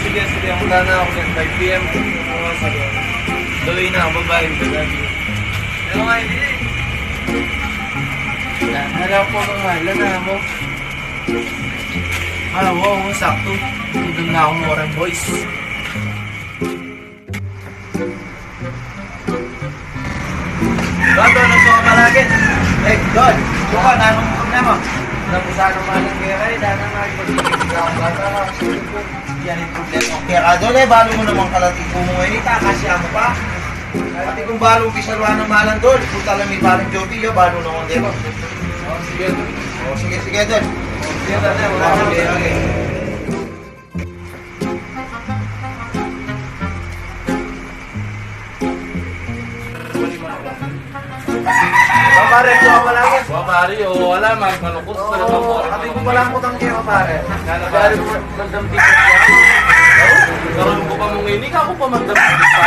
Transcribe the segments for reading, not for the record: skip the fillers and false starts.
Sige, sige. Punta na ako ng 5 PM. Sige. Tuloy na ako, babae. Ano nga, hindi eh. Alam ko kung mahal na mo. Wow, sakto. Doon na ako more boys. Doon, nagsuka palagi. Doon. Suka, nanong problema. Napusa ng malang kaya dana nga ipag-ibig ako. Bata ako sa yan yung problema. Kaya doon balo mo naman kalati ko mo eh. Kakasya mo pa. Pati kung balo kisaluan ng malang doon. Kung talang may balang jopi, balo naman diba? Sige doon. Sige doon. Sige doon. Wala kang okay. Pare, kuha pa lang yan. Pare, wala, malukos sa labang mo. Kami ko palang utang kayo, pare. Pare, magdamdikot ka. Karoon ko pa mong inig, ako pa magdamdikot pa.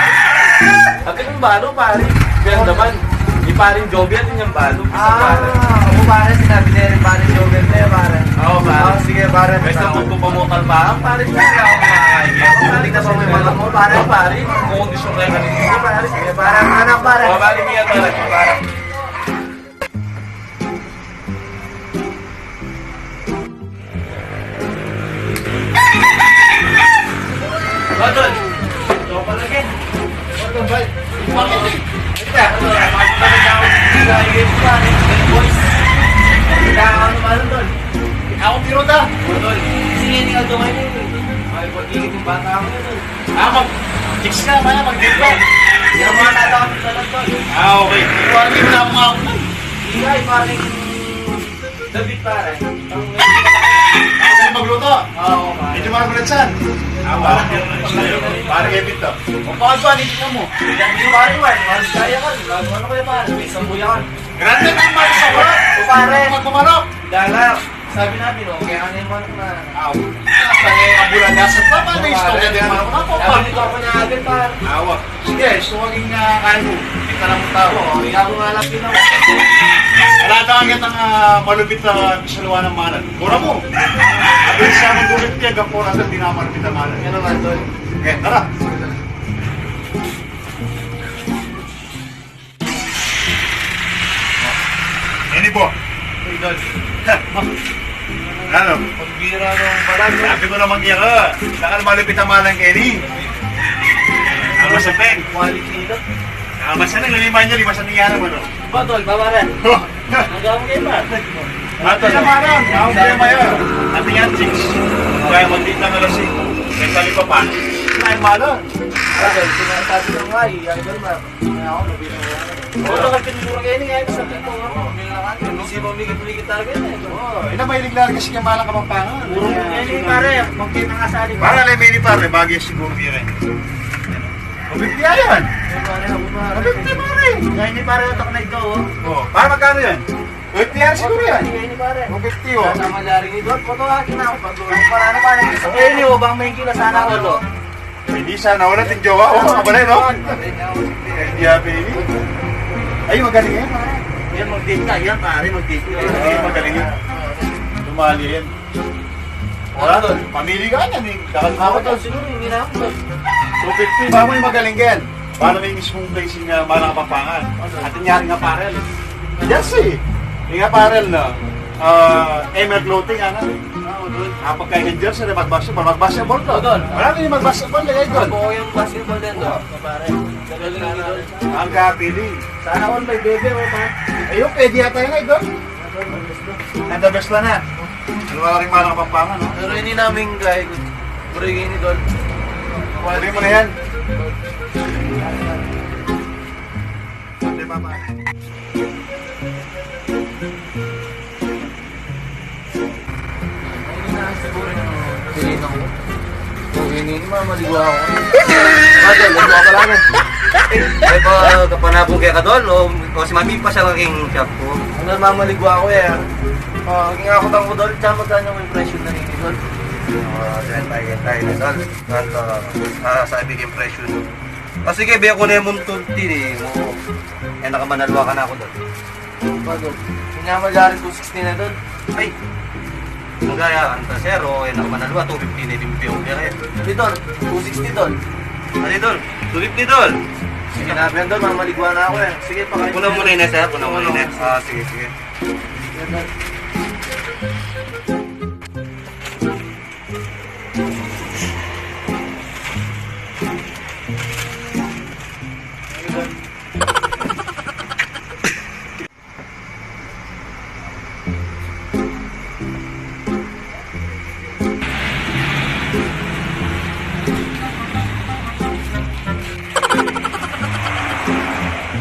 At yung balo, pare. Kaya naman, yung paring Joby at yung balo. Oo, pare, sinabi na rin pare Joby na pare. Oo, pare. Sige, pare. Basta magpupamukal pa, pare, siya lang ako makakaibigan. Pare, na pa may malam mo, pare. Pare, kung kondisyon kayo kanina. Sige, pare. Sige, pare. Anak, pare. Pare, niya talaga, pare. Badol! Ito pa lagi. Badol, bay. Bakit eh? Ito, magpapagod ako sa game pa. Boys. Kailangan ka naman doon. Ako piruta. Badol. Sige, hindi ka tumayin eh. Ay, pag-igit yung bata ako yun. Mag-chicks ka naman, mag-date ba? Hindi ka mga tatakot sa lang doon. Okay. Parang yung ako nga ako na. Hindi ka, parang David pare. Kasi magluto. Oo, pare. Medyo mga bulatsan. Parang ebit to. Kung bakit ba, hindi mo. Hindi pare, man. Malas kaya ka. Ano kaya pare? May isang buya ka. Grande ng mga sa wala. O pare. Magpamanok. Dala. Sabi natin, okay, ano yung manok na? Aw. Tangay ang bulandasan pa. Paano yung istorya din manok na po? Sabi nito ako na agad, pare. Awa. Sige, gusto maging kain mo. Hindi ka lang tao. Oo, hindi ako nga lang pinaw. Wala daw ang itang malupit na bisaluan ng malan. Kura mo. Abis siya ng dulit niya, gapura sa dinamalupit na malan. Yan naman, tol. Okay, tara. Ini po. Uy, tol. Ano? Pagbira nung balag, no? Sabi ko naman niya ka. Saka malupit ang malan kay ni. Ang masapeng. Quality nito. Ang masanang laliman niya, limasan niya naman. Ba, tol, babara. Nagawang kayo ba? Ato sa malam, ang kaya maya. At yan, chicks. Kaya mag-date na nalasing. Kaya tali pa pa. Ay, malam. Tol, sinasabi ng nga, idol ba? Kaya ako, nabira ko. Oo, kasi pinura kayo ni ngayon sa tipo. Hindi mo umigit-uligit talaga yun eh. Ina, may liglar kasi niya malang kapampangan. Puro mo ngayon ni pare, magkita nga sa aling. Para lang may pare, bagay siguro yun eh. Mabigti yan. Mabigti pare. Ngayon ni pare, utak na ito oh. Oh, para magkano yan? 50 yan siguro yan. Ngayon ni pare. Mabigti oh. Sama jaring ito. Patuhakin na ako. Patuhakin para na pare. Eh, ni oh, bang may kila sana ako to. Hindi sana wala ting jowa. Oh, kabalay no? Hindi baby. Ay, magaling yan pare. Yan, mag-date ka. Yan pare, mag-date ka. Ay, magaling yan. Lumali yan. Wala doon. Pamili ka yan eh. Ako to, siguro hindi na ako to. 250, ba mo yung magaling yan? Para may mismong placing na malang kapampangan. At nangyari nga parel. Yes eh. Yung nga parel na. Emer clothing, ano? Kapag kayo ng jersey na mag-basketball, mag-basketball to. Doon. Wala na yung mag-basketball, lagay doon. Ako yung basketball din to. Pare. Galing ni idol. Ang kapili. Sana all may bebe mo pa. Ayun, pwede yata yun ay doon. Nanda best lang na. Ano wala rin malang kapampangan, no? Pero hindi namin guy. Puro yung ini doon. Pwede mo na yan. Hindi ba, pare? Pilino ko. Kung hindi maligo ako. Madol, ligo ka lang eh. Ay pa kapanapong kaya ka doon o si Mami pa sa aking shop ko. Ano mamaligo ako eh. Naging ako tang ko doon. Tsaka magkano yung impression na nini doon. Tayo na doon. Nanto, sa ibig impression. O sige, biya ko na yung muntun tini mo. Kaya nakamanalwa ka na ako doon. Madol. Hindi nga magaling 260 na doon. Ay, Ang gaya, ang tasero, nakamanaluwa, 250 na limpyo. Idol, 260 Idol. Ano idol? 250 idol. Sige na, Idol, mamaligwa na ako eh. Sige, pakain. Puno mo na yung next, ha? Puno mo na yung next. Ah, sige, sige.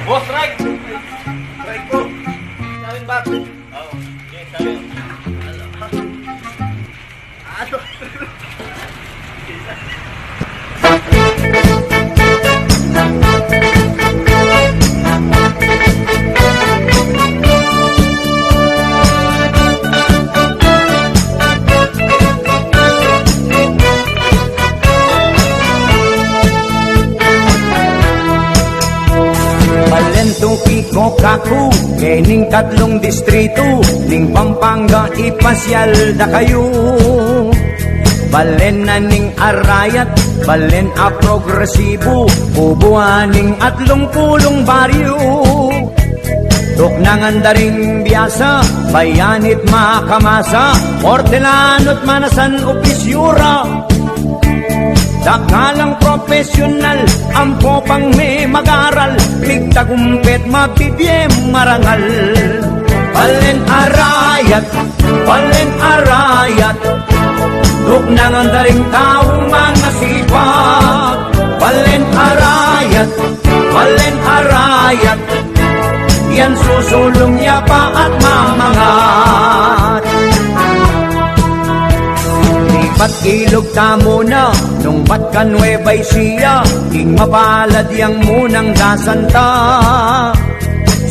Boss, right! Right po. Sabihin ba? Oo. Yes, sabihin. Ano? Balentong Kiko Kaku, kening tatlong distrito, ning Pampanga ipasyal da kayo. Balen na ning Arayat, balen a progresibo, ubuaning atlong pulong baryo. Tuknangan daring biyasa, bayanit makamasa, Hortelanot manasan opisyura. Dakalang profesional, ampo pang may mag-aral, ligtagumpet mabibiyem marangal. Balen arayat, tuknangan daring taong mga sipag. Balen arayat, yan susulong niya pa at mamangat. Lipat ilog tamo na, nung bat ka Nueva Ecija, ing mapalad yang munang dasanta.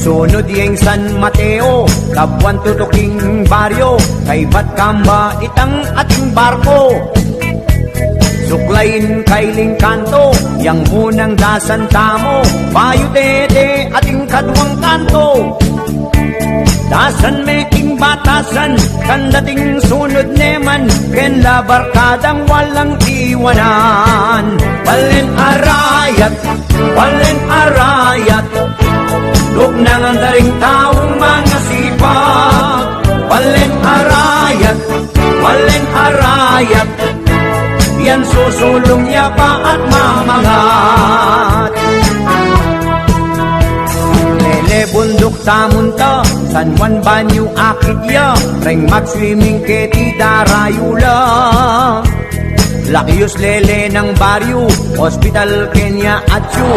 Sunod yung San Mateo, Tabuan tutuking baryo, kay Batkamba itang ating barko. Suklayin kailing kanto, yang munang dasanta mo, Bayo dede ating kadwang kanto. Dasan meking batasan, kandating sunod neman, ken la barkadang walang iwanan. Balen arayat, tuknangan daring taong mga sipag. Balen arayat, yan susulong niya pa at mamangat. Bundok tamunta, San Juan Banyo Akidya, Reng mag-swimming keti darayula. Lakios lele ng baryo, Hospital Kenya Atsu,